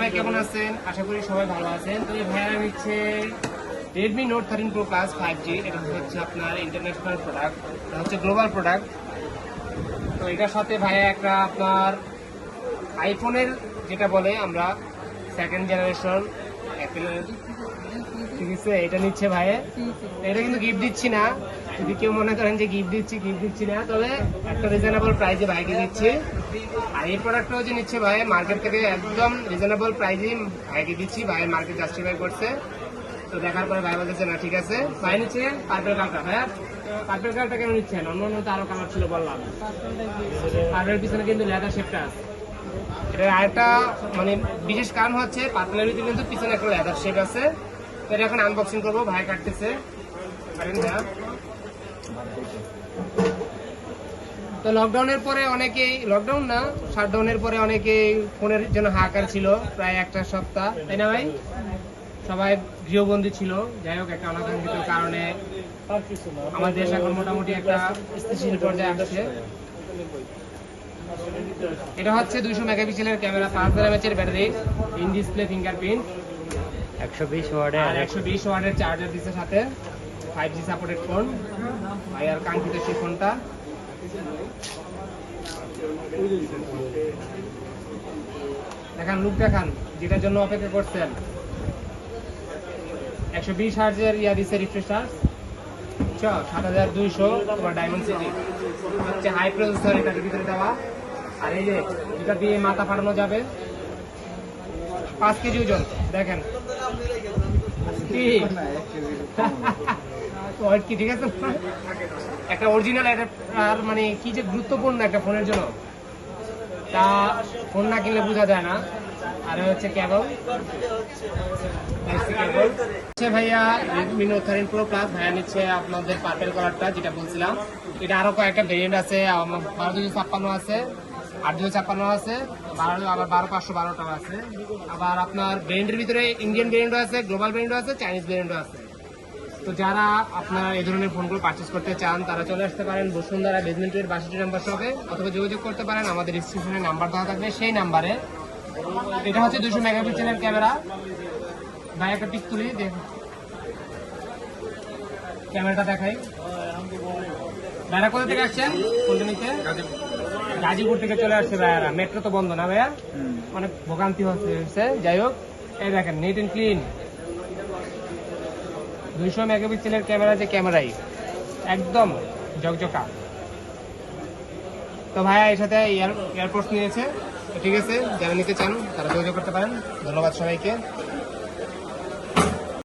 সবাই কেমন আছেন? আশা করি সবাই ভালো আছেন। তো এই ভাইয়া নিচ্ছে Redmi Note 13 Pro Plus 5G। এটা হচ্ছে আপনার ইন্টারন্যাশনাল প্রোডাক্ট, এটা হচ্ছে গ্লোবাল প্রোডাক্ট। তো এটার সাথে ভাইয়া একটা আপনার আইফোনের যেটা বলে আমরা সেকেন্ড জেনারেশন অ্যাপেলের, ঠিক আছে, এটা নিচ্ছে ভাইয়া। এটা কিন্তু গিফট দিচ্ছি না, যদি কেউ মনে করেন যে গিফট দিচ্ছি না, তবে একটা রিজনেবল প্রাইসে ভাইকে দিচ্ছি। আর এই প্রোডাক্টটা হচ্ছে নিচ্ছে ভাই মার্কেট থেকে একদম রিজনেবল প্রাইসে ভাইকে দিচ্ছি। ভাই মার্কেট জাস্টিফাই করছে, তো দেখার পরে ভাই বলতেছে না ঠিক আছে। ভাই নিচ্ছে পার্পেল কালারটা। ভাইয়া পার্পেল কালারটা কেন নিচ্ছেন? অন্য তো আরো কালার ছিল বললাম। পার্পেলের পিছনে কিন্তু লেদার শেপটা আছে। এটা আরেকটা মানে বিশেষ কারণ হচ্ছে পার্পেলের ভিতরে কিন্তু পিছনে একটা লেদার শেপ আছে। তো এটা এখন আনবক্সিং করবো, ভাই কাটতেছে। তো লকডাউনের পরে অনেকেই, লকডাউন না শাটডাউনের পরে অনেকেই ফোনের জন্য হাহাকার ছিল প্রায় একটা সপ্তাহ, তাই না ভাই? সবাই গৃহবন্দী ছিল। যাই হোক, একটা অনাকাঙ্ক্ষিত কারণে আমাদের দেশ এখন মোটামুটি একটা স্থিতিশীল পর্যায়ে আসছে। এটা হচ্ছে 200 মেগাপিক্সেলের ক্যামেরা, 5000 mAh এর ব্যাটারি, ইন ডিসপ্লে ফিঙ্গারপ্রিন্ট, 120 ওয়াটের আর 120 ওয়াটের চার্জার দিচ্ছে সাথে। 5G সাপোর্টেড ফোন, ভাই আর কাঙ্ক্ষিত সেই ফোনটা। দেখান, লুক দেখান, যেটার জন্য অপেক্ষা করছেন। 120 হার্জের ইয়া দিচ্ছে রিফ্রেশার, 7200 তোমার ডায়মন্ড সিটি হচ্ছে হাই প্রসেসর এটার ভিতরে দেওয়া। আর এই যে এটা দিয়ে মাথা ফাটানো যাবে, 5 কেজি ওজন। দেখেন কি ঠিক আছে, একটা অরিজিনাল, আর মানে কি যে গুরুত্বপূর্ণ একটা ফোনের জন্য, তা ফোন না কিনলে বোঝা যায় না। আর হচ্ছে কেবল ভাইয়া Redmi Note 13 Pro Plus ভাইয়া নিচ্ছে আপনাদের পার্পেল কালারটা, যেটা বলছিলাম। এটা আরো কয়েকটা ভেরিয়েন্ট আছে, 12256 আছে, 8256 আছে, আবার 12512টাও আছে। আবার আপনার ব্র্যান্ডের ভিতরে ইন্ডিয়ান ভেরিয়েন্টও আছে, গ্লোবাল ভেরিয়েন্টও আছে, চাইনিজ ভেরিয়েন্টও আছে। তো যারা আপনারা এই ধরনের ফোনগুলো পারচেস করতে চান তারা চলে আসতে পারেন বসুন্ধরা বেসমেন্ট 62 নাম্বার শপে, অথবা যোগাযোগ করতে পারেন আমাদের ডিসক্রিপশনে নাম্বার দেওয়া থাকবে সেই নাম্বারে। এটা হচ্ছে 200 মেগাপিক্সেলের ক্যামেরা। ভাই একটা পিক তুলি দেখ, ক্যামেরাটা দেখাই। ভাইরা কোথা থেকে আসছেন ফোনটা নিতে? গাজীপুর থেকে চলে আসছে ভাইয়ারা। মেট্রো তো বন্ধ না ভাইয়া, অনেক ভোগান্তি হচ্ছে। যাই হোক, এই দেখেন নিট এন্ড ক্লিন 200 মেগাপিক্সেলের ক্যামেরা, যে ক্যামেরাই একদম ঝকঝকা। তো ভাইয়া এর সাথে এয়ারপোর্টস নিয়েছে, ঠিক আছে। যারা নিতে চান তারা যোগাযোগ করতে পারেন। ধন্যবাদ সবাইকে।